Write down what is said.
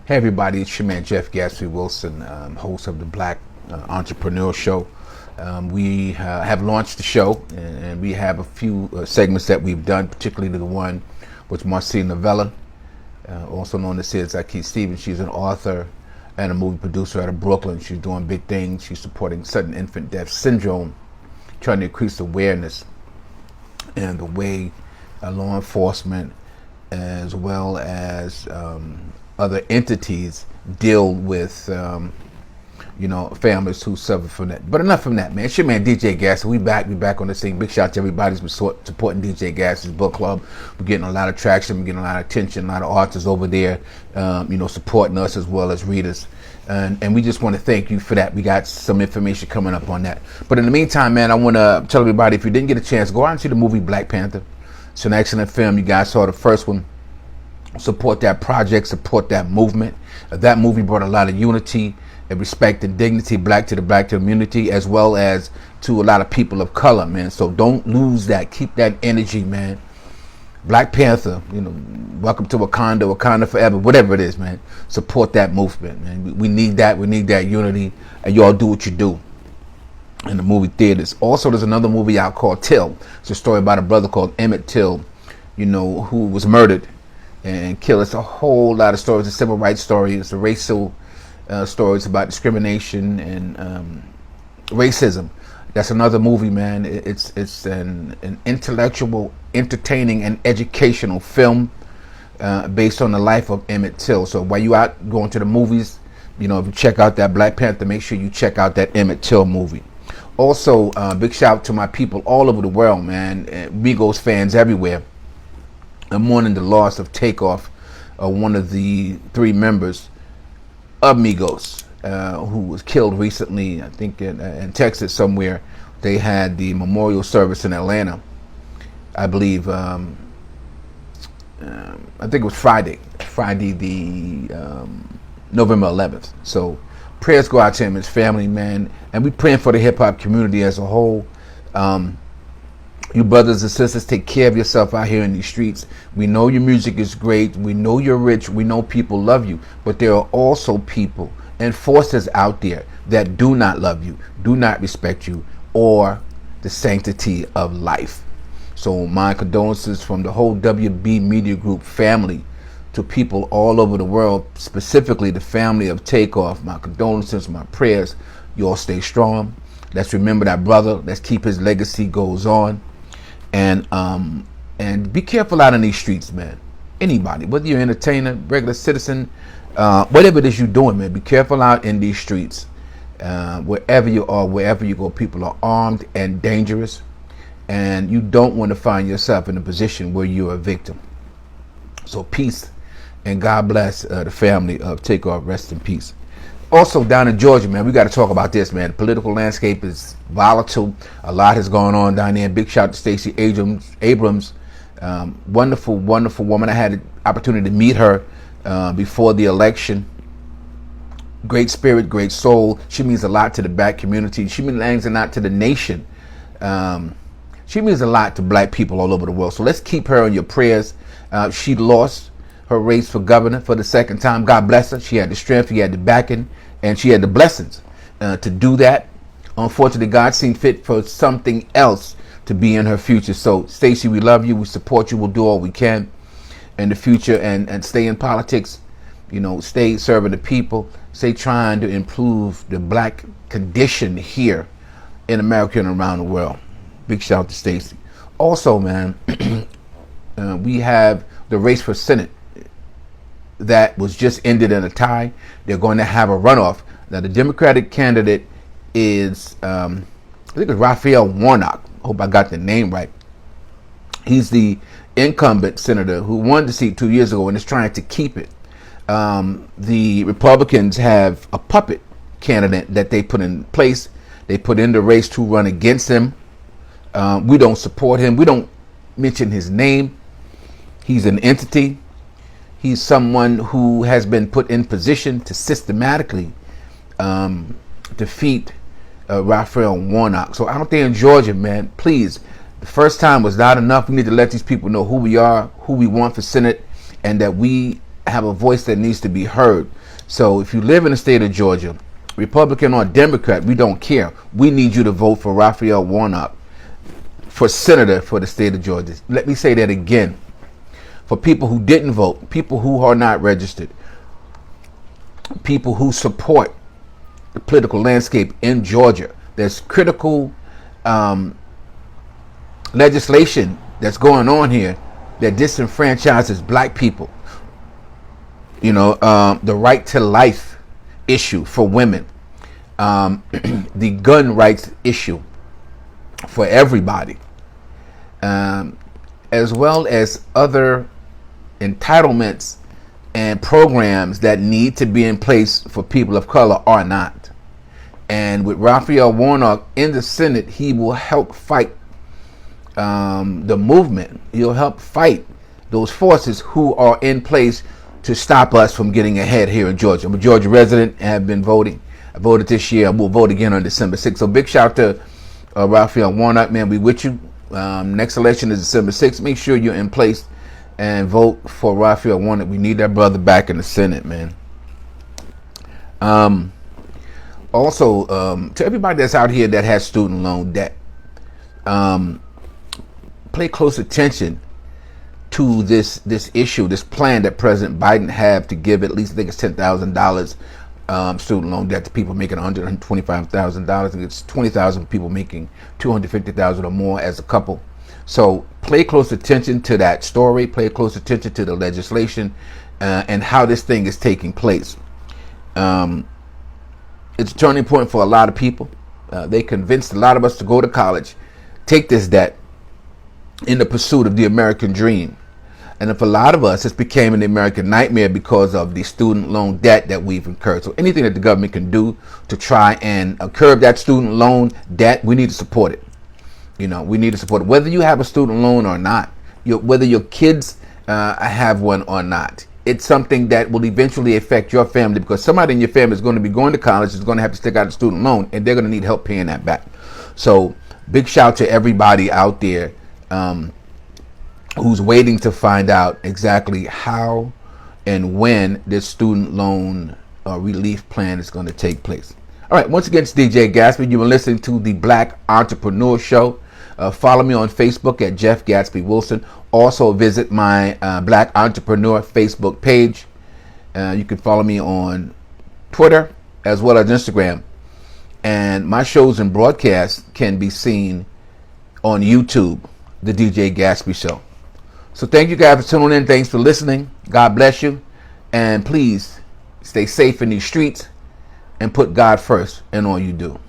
Hey everybody, it's your man Jeff Gatsby Wilson, host of the Black Entrepreneur Show. We have launched the show, and we have a few segments that we've done, particularly the one with Marcia Novella, also known as Keith Stevens. She's an author and a movie producer out of Brooklyn. She's doing big things. She's supporting sudden infant death syndrome, trying to increase awareness and the way law enforcement as well as other entities deal with families who suffer from that. But enough from that, man. It's your man DJ Gas. We back on the scene. Big shout out to everybody who's been supporting DJ Gas's book club. We're getting a lot of traction, we're getting a lot of attention, a lot of authors over there supporting us as well as readers. And we just want to thank you for that. We got some information coming up on that. But in the meantime, man, I want to tell everybody, if you didn't get a chance, go out and see the movie Black Panther. It's an excellent film. You guys saw the first one. Support that project, support that movement. That movie brought a lot of unity and respect and dignity back to the black community, as well as to a lot of people of color, man. So don't lose that. Keep that energy, man. Black Panther, welcome to Wakanda forever, whatever it is, man. Support that movement, man. We need that. We need that unity, and y'all do what you do in the movie theaters. Also, there's another movie out called Till. It's a story about a brother called Emmett Till, who was murdered and killed. It's a whole lot of stories. It's a civil rights story. It's a racial story. It's about discrimination and racism. That's another movie, man. It's an intellectual, entertaining, and educational film based on the life of Emmett Till. So while you out going to the movies, if you check out that Black Panther, make sure you check out that Emmett Till movie. Also, big shout out to my people all over the world, man. Migos fans everywhere. I'm mourning the loss of Takeoff, one of the three members of Migos, who was killed recently, I think in Texas somewhere. They had the memorial service in Atlanta, I believe. I think it was Friday the November 11th. So prayers go out to him and his family, man. And we praying for the hip-hop community as a whole. You brothers and sisters, take care of yourself out here in these streets. We know your music is great. We know you're rich. We know people love you. But there are also people and forces out there that do not love you, do not respect you, or the sanctity of life. So my condolences from the whole WB Media Group family to people all over the world, specifically the family of Takeoff. My condolences, my prayers. You all stay strong. Let's remember that brother. Let's keep his legacy goes on. And be careful out in these streets, man. Anybody, whether you're an entertainer, regular citizen, whatever it is you're doing, man, be careful out in these streets. Wherever you are, wherever you go, people are armed and dangerous, and you don't want to find yourself in a position where you're a victim. So peace and God bless the family of Takeoff. Rest in peace. Also down in Georgia, man, we got to talk about this, man. The political landscape is volatile. A lot has gone on down there. Big shout out to Stacey Abrams. Wonderful, wonderful woman. I had the opportunity to meet her before the election. Great spirit, great soul. She means a lot to the black community. She means a lot to the nation. She means a lot to black people all over the world. So let's keep her in your prayers. She lost her race for governor for the second time. God bless her. She had the strength, she had the backing, and she had the blessings to do that. Unfortunately, God seemed fit for something else to be in her future. So, Stacey, we love you. We support you. We'll do all we can in the future and stay in politics. Stay serving the people. Stay trying to improve the black condition here in America and around the world. Big shout out to Stacey. Also, man, we have the race for Senate that was just ended in a tie. They're going to have a runoff. Now, the Democratic candidate is, I think it's Raphael Warnock. I hope I got the name right. He's the incumbent senator who won the seat 2 years ago and is trying to keep it. The Republicans have a puppet candidate that they put in place. They put in the race to run against him. We don't support him. We don't mention his name. He's an entity. He's someone who has been put in position to systematically defeat Raphael Warnock. So out there in Georgia, man, please, the first time was not enough. We need to let these people know who we are, who we want for Senate, and that we have a voice that needs to be heard. So if you live in the state of Georgia, Republican or Democrat, we don't care. We need you to vote for Raphael Warnock for senator for the state of Georgia. Let me say that again. For people who didn't vote, people who are not registered, people who support the political landscape in Georgia, there's critical legislation that's going on here that disenfranchises black people. You know, the right to life issue for women, the gun rights issue for everybody, as well as other entitlements and programs that need to be in place for people of color are not. And with Raphael Warnock in the Senate, he will help fight the movement. He'll help fight those forces who are in place to stop us from getting ahead here in Georgia. I'm a Georgia resident and have been voting. I voted this year. I will vote again on December 6th. So big shout to Raphael Warnock, man. We with you. Next election is December 6th. Make sure you're in place and vote for Raphael Warnock. We need that brother back in the Senate, man. Also, to everybody that's out here that has student loan debt, pay close attention to this issue, this plan that President Biden have to give at least, I think it's $10,000 student loan debt to people making $125,000, and it's 20,000 people making $250,000 or more as a couple. So pay close attention to that story, pay close attention to the legislation and how this thing is taking place. It's a turning point for a lot of people. They convinced a lot of us to go to college, take this debt in the pursuit of the American dream. And for a lot of us, it's became an American nightmare because of the student loan debt that we've incurred. So anything that the government can do to try and curb that student loan debt, we need to support it. You know, we need to support it. Whether you have a student loan or not, whether your kids have one or not, it's something that will eventually affect your family, because somebody in your family is going to be going to college, is going to have to stick out a student loan, and they're going to need help paying that back. So big shout to everybody out there who's waiting to find out exactly how and when this student loan relief plan is going to take place. All right, once again, it's DJ Gatsby. You've been listening to the Black Entrepreneur Show. Follow me on Facebook at Jeff Gatsby Wilson. Also visit my Black Entrepreneur Facebook page. You can follow me on Twitter as well as Instagram. And my shows and broadcasts can be seen on YouTube, the DJ Gatsby Show. So thank you guys for tuning in. Thanks for listening. God bless you. And please stay safe in these streets and put God first in all you do.